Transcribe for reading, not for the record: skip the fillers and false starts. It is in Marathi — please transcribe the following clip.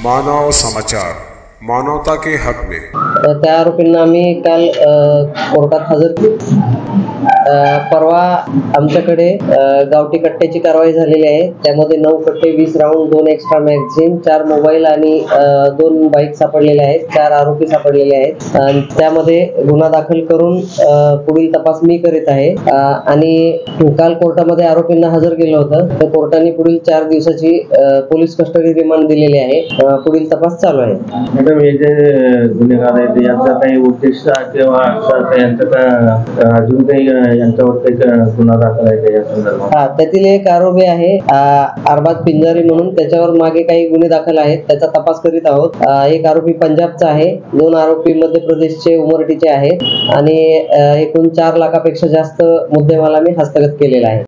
मानव समाचार, मानवता के हक में। त्या आरोपींना आम्ही काल कोर्टात हजर केले। परवा आमच्याकडे गावठी कट्ट्याची कारवाई झालेली आहे। त्यामध्ये 9 कट्टे, 20 राऊंड, 2 एक्स्ट्रा मॅगझिन, 4 मोबाईल आणि 2 बाईक सापडलेले आहेत। 4 आरोपी सापडलेले आहेत आणि त्यामध्ये गुन्हा दाखल करून पुढील तपास मी करीत आहे। आणि काल कोर्टामध्ये आरोपींना हजर केलं होतं, तर कोर्टाने पुढील 4 दिवसाची पोलीस कस्टडी रिमांड दिलेली आहे। पुढील तपास चालू आहे। मॅडम, हे जे गुन्हेगार आहेत यांचा काही उद्देश किंवा यांचं का अजून काही यांच्यावर काही गुन्हा दाखल आहे का या संदर्भात? त्यातील एक आरोपी आहे अरबाज पिंजारी म्हणून, त्याच्यावर मागे काही गुन्हे दाखल आहेत, त्याचा तपास करीत आहोत। एक आरोपी पंजाबचा आहे, 2 आरोपी मध्य प्रदेशचे उमरठीचे आहेत आणि एकूण 4 लाखापेक्षा जास्त मुद्देमाल आम्ही हस्तगत केलेला आहे।